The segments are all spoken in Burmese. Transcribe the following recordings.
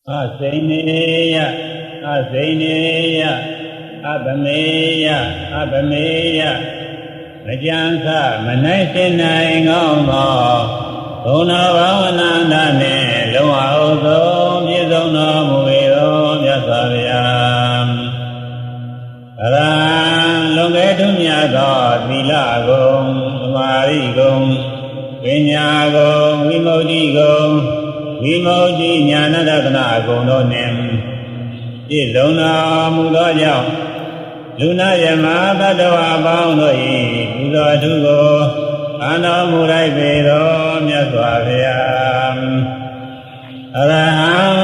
Aseneya, aseneya, abameya, abameya. Majansa manasena ingoma, Ona vavanandane, Loma Ozo, Yizona Muedo, Yasavyam. Aran Longetumyaga, Vilagom, Marigom, Vinyagom, Vimodigom. Vimoji Nyanadagna Gononim Izona Mugaja Luna Yama Badawa Boundoi Buddha Tugo Ana Murai Vedo Myaswavyam Araham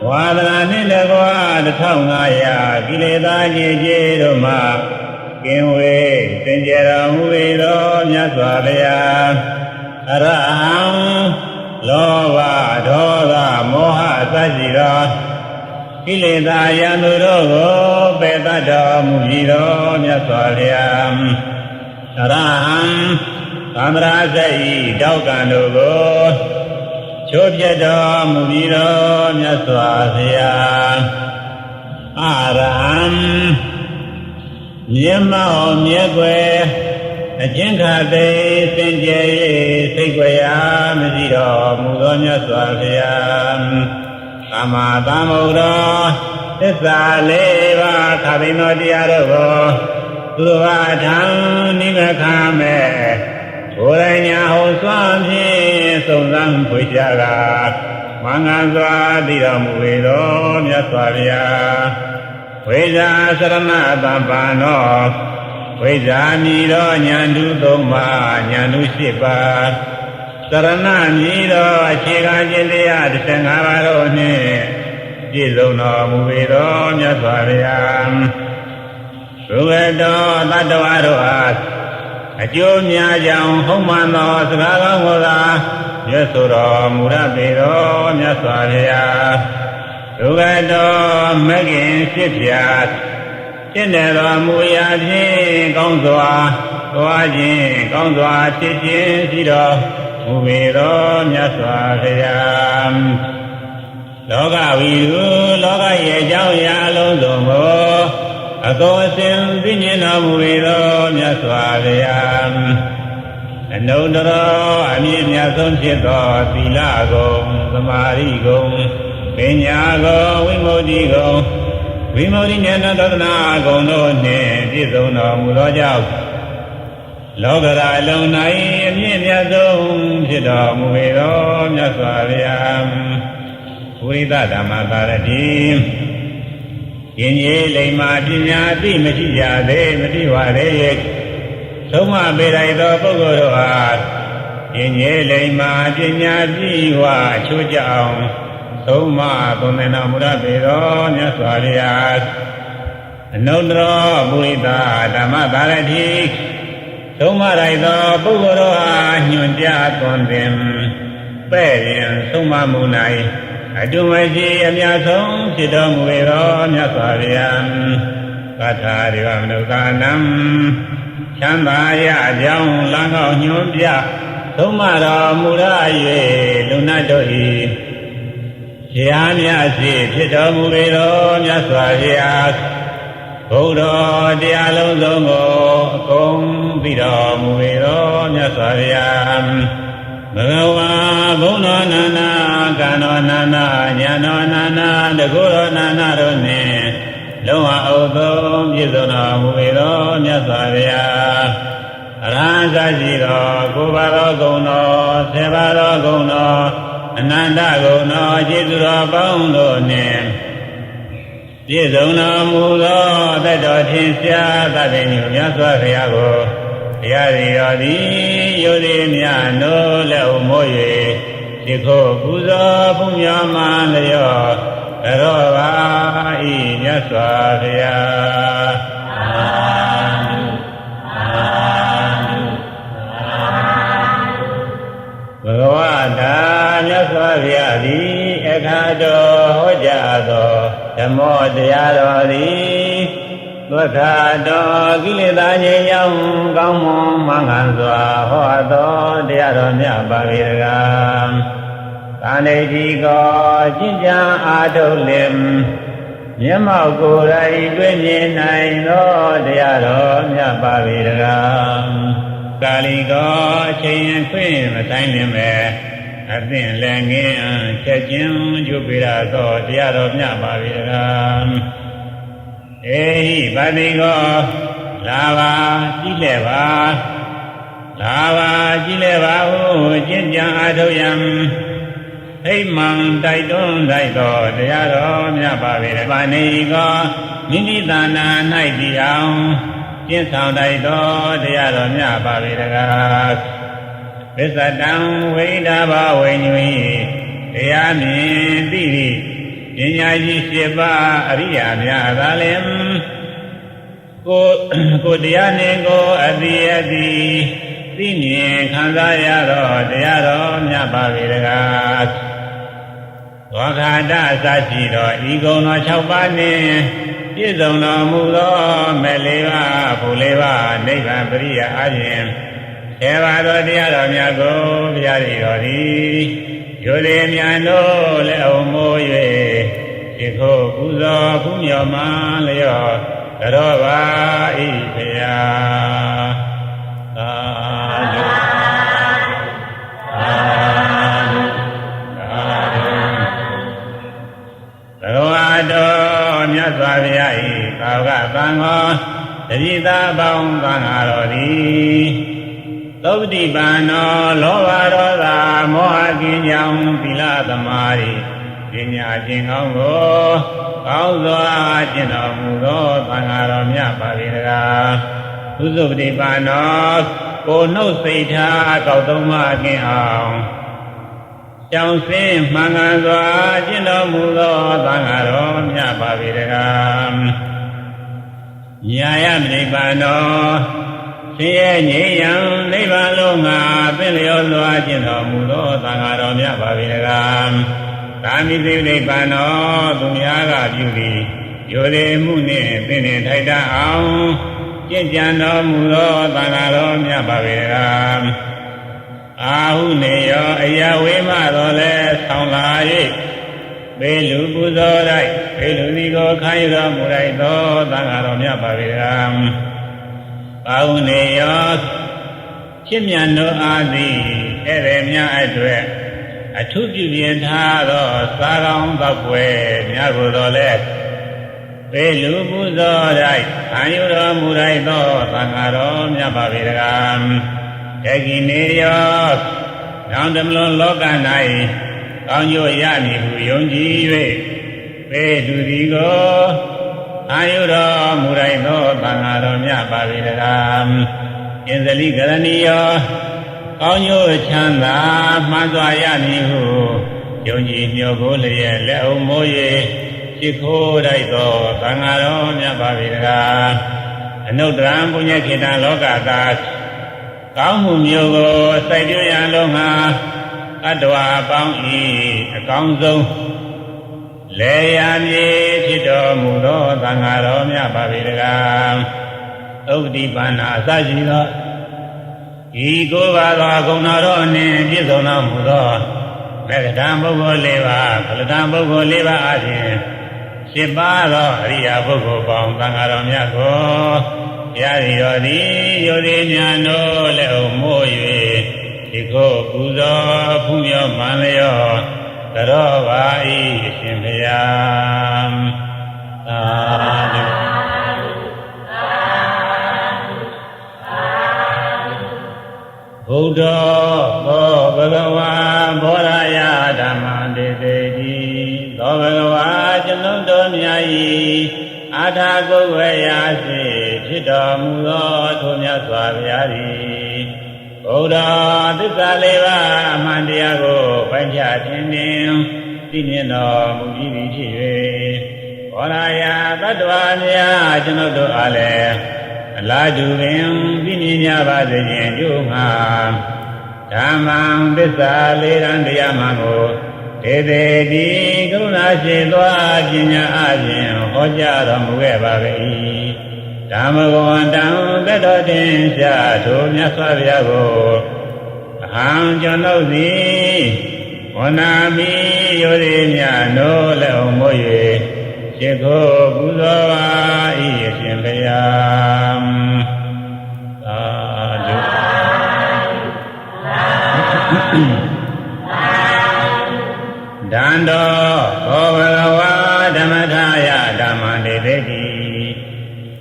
Wadana Nidagwa the Tongaya Gileda Jiroma Kinwe Tinjera Muedo Myaswavyam Araham Lova, Doga, Moha, Sajira, Kileda, Yanurogo, Bedada, Mujiro, Myaswalyam, Araham, Amrazai, Daukanogo, Chobjada, Mujiro, Myaswalyam, Araham, Nyama, Myagwe, Jinkade, Senjay, Sequaya, Miziro, Mudonya Swavyam, Amadamura, Leva, Tabino Diarogo, Luatan, Nimakame, Urania Hoswami, Sonam Pujaga, Manganza, Diramuido, Yaswavya, Veda Sarana Bambano. Vedamiro Nyandu Doma Nyandu Shiva Sarana Miro Chiga Jilya Tangavarone Jilona Muvido Nyaswaryam Ruvedo Tadavaroas Ajonya Jam Homano Sagamola Yasura Murabido Nyaswarya Ruvedo Megin Shipyat General Muyaji, Gongzwa, Waji, Gongzwa, Chichi, Siro, Muvido, Nyaswaryam. Loga Viru, Loga Yejao Yalozomo, Agosim, Vinina Muvido, Nyaswaryam. And no doro, Amin Yason Chito, Tilago, Samarigo, Vinyago, Vimodigo. Vimodi Nyanadana Gono Ne Dizona Muraja Logara Lonai Yazum Jida Muvido Nyaswaryam Urida Damataradi Yenye Lema Dinyati Machija De Matiware Soma Beraido Pogoroat Yenye Lema Dinyati Wa Chujao Soma Tonena Murabido Nyaswaryat Nodro Buddha Dhammatarati Soma Raido Pugoroa Nyunja Tondim Perian Soma Munai Adumaji Amyasong Chidom Viro Nyaswaryam Kata Divamnukanam Chambaya Jang Lango Nyunja Soma Ra Muraye Lunadoi Yamyasi, Chitamuvido, Nyaswaryat, Buddha, Dialozongo, Kong, Vido, Muvido, Nyaswaryam, Bhagava, Buddha Nana, Gano Nana, Nyano Nana, Deguro Nana Rone, Loa Odo, Yizona, Muvido, Nyaswaryat, Raja Jiro, Kubaro Gono, Sevaro Gono, Ananda Gono, Jidura Bondo Nim Jizona Mulo, Bedo Tinsya, Tabinu Yaswavyago, Yadi Yadi, Yodi Miano, Leo Moye, Jiko Buzo, Pumyaman Leo, Erova, Yaswavya. Bhagavata Nyaswavyadi Ekado Hojado Dhammo Dhyadodi Vakado Kileda Nyayam Kammo Manganzwa Hoado Dhyado Nyabhaviraga သာနေတိကောကျင့်ကြံအားထုတ်လင်မျက်မှောက်ကိုယ်တိုင်တွေ့မြင်နိုင်သောတရားတော်မြတ်ပါ၏တကားကာလီကောအချိန်ခွင့်မဆိုင်လင်မဲ့အသင့်လည်းငင်းချက်ချင်းကျုပ်ပြရသောတရားတော်မြတ်ပါ၏တကားအေဟိပါတိကောလာပါကြည့်လဲပါလာပါကြည့်လဲပါဟုကျင့်ကြံအားထုတ်ရန်ဟိမှန်တိုက်တွန်းလိုက်တော်တရားတော်မြတ်ပါ၏ပါဏိကောမိမိသာနာ၌တည်အောင်ကျင့်ဆောင်တိုက်တော်တရားတော်မြတ်ပါ၏တကားဝိသတံဝိဒဘဝိညွေတရားမြင်သိသည့်ပညာရှိ7ပါးအရိယာများသာလင်ကိုတရားနှင့်ကိုအတိအတိသိမြင်ခံစားရတော့တရားတော်မြတ်ပါ၏တကားသောခါတအစရှိတော်ဤကုံတော်6ပါးနှင့်ပြည့်စုံတော်မူသောမဲ့4ပါးဘု4ပါးနိဗ္ဗာန်ပရိယာအခြင်းဆယ်ပါးသောတရားတော်များကိုဘုရား၏တော်သည်ယောဇေမြန်တို့လည်းအုံမိုး၍ဒီခုပူဇော်ပူမြော်မှလျော့တော်ပါ၏ဘုရားသာဓုသာဓုသာဓုဘဂဝါတော်မြတ်စွာဘုရား၏သာဝကသံဃောတတိသာပေါင်းသံဃာတော်သည်သုပတိပန်တော်လောဘဒေါသမောဟကင်းကြောင့်သီလသမာဓိပညာကျင့်ကောင်းကိုကောင်းစွာကျင့်တော်မူသောသံဃာတော်မြတ်ပါ၏တကားသုပတိပန်တော်ကိုနှုတ်စိတ်ထားကောက်သုံးမှကင်းအောင်ကြောင့်စင်းမှန်ကန်စွာကျင့်တော်မူသောသံဃာတော်မြတ်ပါ၏တကားညာယနိဗ္ဗာန်တော်ရှင်ရဲ့ငြိမ်းရန်နိဗ္ဗာန်လုံးငါသင်လျောစွာကျင့်တော်မူသောသံဃာတော်မြတ်ပါ၏တကားကာမိသိနိဗ္ဗာန်တော်သူများကပြုသည်ယောဇေမှုနှင့်သင်နှင့်ထိုက်တတ်အောင်ကျင့်ကြံတော်မူသောသံဃာတော်မြတ်ပါ၏တကားအာဟုနေရောအယဝေမတော်လဲဆောင်လာ၍ပေလူပူဇော်လိုက်ပေလူဒီကိုခံရတော်မူလိုက်သောသံဃာတော်မြတ်ပါ၏တကားအာဟုနေရောချစ်မြတ်တို့အားသည်ဧည့်သည်များအတွက်အထုပြုပြင်ထားသောသာကောင်းသောွယ်များကိုတော်လဲပေလူပူဇော်လိုက်ခံရတော်မူလိုက်သောသံဃာတော်မြတ်ပါ၏တကားတကိနေရောနောင်တမလွန်လောက၌ကောင်းကျိုးရမည်ဟုယုံကြည်၍ပေလူဒီကိုအာယုတော်မူလိုက်သောသံဃာတော်မြတ်ပါ၏တကားအင်္ဇလိကရဏီယောကောင်းကျိုးချမ်းသာမှန်စွာရမည်ဟုယုံကြည်မျှော်ကိုလျက်လက်အုံမိုး၍ရှိခိုးလိုက်သောသံဃာတော်မြတ်ပါ၏တကားအနုတ္တရံပုညခေတံလောကသာကောင်းမှုမျိုးကိုစိုက်ပျိုးရန်လုံးငါအတ္တဝါပေါင်း၏အကောင်းဆုံးလေယာမြေဖြစ်တော်မူသောသံဃာတော်မြတ်ပါ၏တကားသုပတိပန္နာအစရှိသောဤကိုယ်ပါသောဂုဏတော်နှင့်ပြည့်စုံတော်မူသောမေဃတံပုဂ္ဂိုလ်၄ပါးဖလတံပုဂ္ဂိုလ်၄ပါးအပြင်7ပါးသောအရိယာပုဂ္ဂိုလ်ပေါင်းသံဃာတော်မြတ်ကိုဘုရား၏တော်သည်ယောဇေမြန်တို့လည်းအုံမိုး၍ဒီကိုပူဇော်ဖူးမြော်မှန်လျော့တော်ပါ၏အရှင်ဘုရားသာဓုဘုဒ္ဓသောဘဂဝါဘောရယဓမ္မတေတေတိသောဘဂဝါကျွန်ုပ်တို့မြတ်၏အာထာကုဝေယစေဖြစ်တော်မူသောထိုမြတ်စွာဘုရားသည်ဘုရားသစ္စာ၄ပါးအမှန်တရားကိုပိုင်းခြားခြင်းနှင့်သိမြင်တော်မူပြီးဖြစ်၍ဘောရယသတ္တဝါများကျွန်ုပ်တို့အားလည်းအလားတူပင်သိမြင်ကြပါစေခြင်းကျိုးငါဓမ္မံသစ္စာ၄ရန်တရားမှကိုဒေသေတိကရုဏာရှိသောပညာအပြင်ဟောကြားတော်မူခဲ့ပါ၏ဓမ္မဂဝန္တံတတော်တင်ရှားထိုမြတ်စွာဘုရားကိုအဟံကျွန်ုပ်သည်ဝ နာမိယောရိမြနိုးလည်းအောင်မို့၍ရှိခိုးပူဇော်ပါ၏အရှင်ဘုရားသာဓုဒန္တောဘောဘဂဝါဓမ္မထာယဓမ္မံတေတိ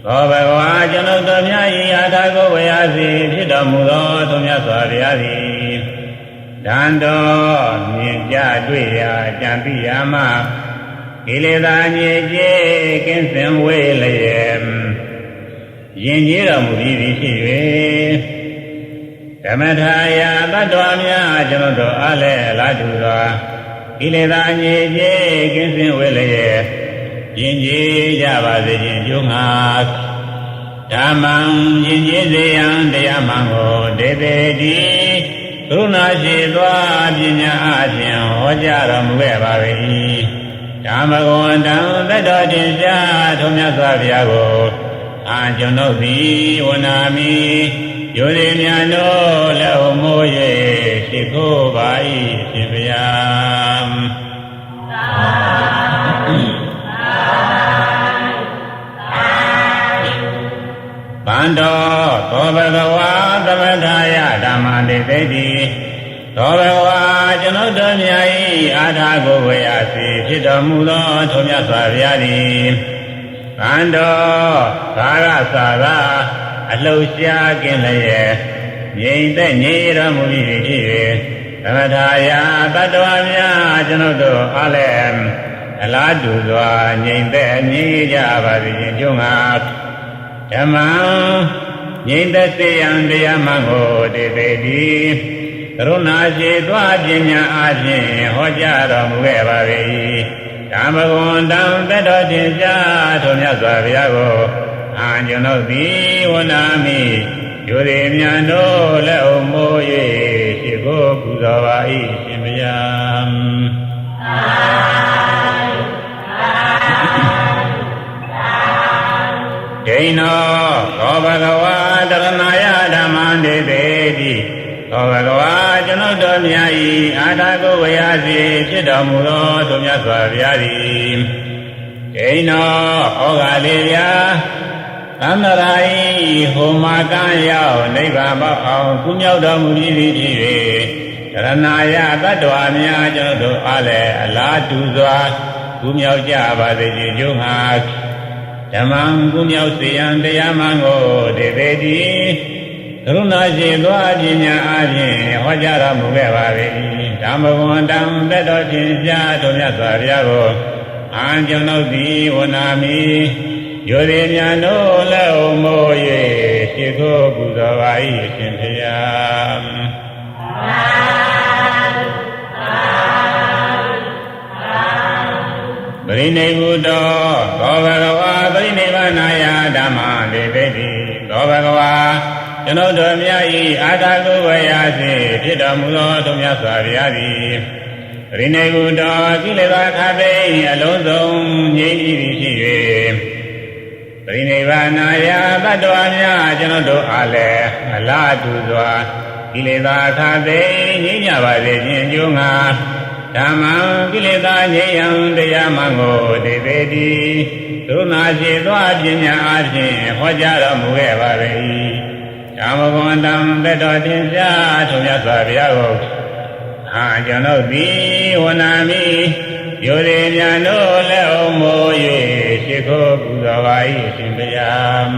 ဘောဘဂဝါကျွန်ုပ်တို့မြတ်၏အာထာကိုဝေယစီဖြစ်တော်မူသောသူမြတ်စွာဘုရားသည်ဒန္တောမြင်ကြတွေ့ရာကြံပိယာမကိလေသာညစ်ကြေးကင်းစင်ဝေးလျက်ယဉ်ကျေးတော်မူသည်ဖြစ်၍ဓမ္မထာယသတ္တဝါများကျွန်ုပ်တို့အားလည်းအလားတူစွာကိလေသာညစ်ကြေးကင်းစင်ဝေးလျက်ယဉ်ကျေးကြပါစေခြင်းကျိုးငါဓမ္မံယဉ်ကျေးစေရန်တရားမှန်ကိုဒေသေတိကရုဏာရှိသောပညာအပြင်ဟောကြားတော်မူခဲ့ပါ၏ဓမ္မဂဝန္တံသတ္တောတင်ရှားထုံးမြတ်စွာဘုရားကိုအာကျွန်ုပ်သည်ဝနာမိယောရိမြတ်တို့လက်ဟုမိုး၍ရှိခိုးပါ၏ရှင်ဘုရားဗန္တောသောဘဂဝါသမထာယဓမ္မံတေတိသောဘဂဝါကျွန်ုပ်တို့မြတ်၏အာထာကိုဝေယစီဖြစ်တော်မူသောထုံးမြတ်စွာဘုရားသည်ဗန္တောကာရသာသာအလှူရှားကင်းလျက်ငြိမ်သက်ငြိမ်တော်မူ၏ဖြစ်၍သမထာယတတ္တဝါများကျွန်ုပ်တို့အားလည်းအလားတူစွာငြိမ်သက်ငြိမ်ကြပါစေခြင်းကျုံငါဓမ္မံငြိမ်သက်စေရန်တရားမှန်ကိုတေသေတိကရုဏာရှိသောပညာအပြင်ဟောကြားတော်မူခဲ့ပါ၏ဓမ္မဂဝန္တံသတ္တောတင်ရှားထုံးမြတ်စွာဘုရားကိုအာကျွန်ုပ်သည်ဝနာမိယောရိမြတ်တို့လက်ဟုမိုး၍ရှိခိုးပူဇော်ပါ၏ရှင်ဘုရားဒိဏောသောဘဂဝါတရဏယဓမ္မံတေတိသောဘဂဝါကျွန်ုပ်တို့မြတ်၏အာထာကိုဝေယစီဖြစ်တော်မူသောသူမြတ်စွာဘုရားသည်ဒိဏောဩဃာလေးပြာသန္တရာဤဟိုမာကံရောက်နိဗ္ဗာန်ပေါအောင်ကုမြောက်တော်မူပြီးဖြစ်၍တရဏယတတ္တဝါများကျွန်ုပ်တို့အားလည်းအလားတူစွာကုမြောက်ကြပါစေခြင်းကျိုးငါဓမ္မံကုမြောက်စေရန်တရားမှန်ကိုတေသေတိကရုဏာရှိသောပညာအပြင်ဟောကြားတော်မူခဲ့ပါ၏ဓမ္မဂဝန္တံသတ္တောတင်ရှားထုံးမြတ်စွာဘုရားကိုအာကျွန်ုပ်သည်ဝနာမိယောရိမြတ်တို့လက်ဟုမိုး၍ရှိခိုးပူဇော်ပါ၏အရှင်ဘုရားပရိနိဗ္ဗုတောသောဘဂဝါပရိနိဗ္ဗာနာယဓမ္မံတေတိသောဘဂဝါကျွန်ုပ်တို့မြတ်၏အာထာကိုဝေယစီဖြစ်တော်မူသောသူမြတ်စွာဘုရားသည်ပရိနိဗ္ဗုတောကိလေသာခသိအလုံးစုံငြိမ်း၏ဖြစ်၍ပရိနိဗ္ဗာနာယတတ္တဝါများကျွန်ုပ်တို့အားလည်းအလားတူစွာကိလေသာခသိငြိမ်းကြပါစေခြင်းကျိုးငါဓမ္မံကိလေသာငြိမ်းရန်တရားမှန်ကိုတေသေတိကရုဏာရှိသောပညာအပြင်ဟောကြားတော်မူခဲ့ပါ၏ဓမ္မဂဝန္တံသတ္တောတင်ရှားထုံးမြတ်စွာဘုရားကိုအာကျွန်ုပ်သည်ဝနာမိယောရိမြတ်တို့လက်ဟုမိုး၍ရှိခိုးပူဇော်ပါ၏ရှင်ဘုရား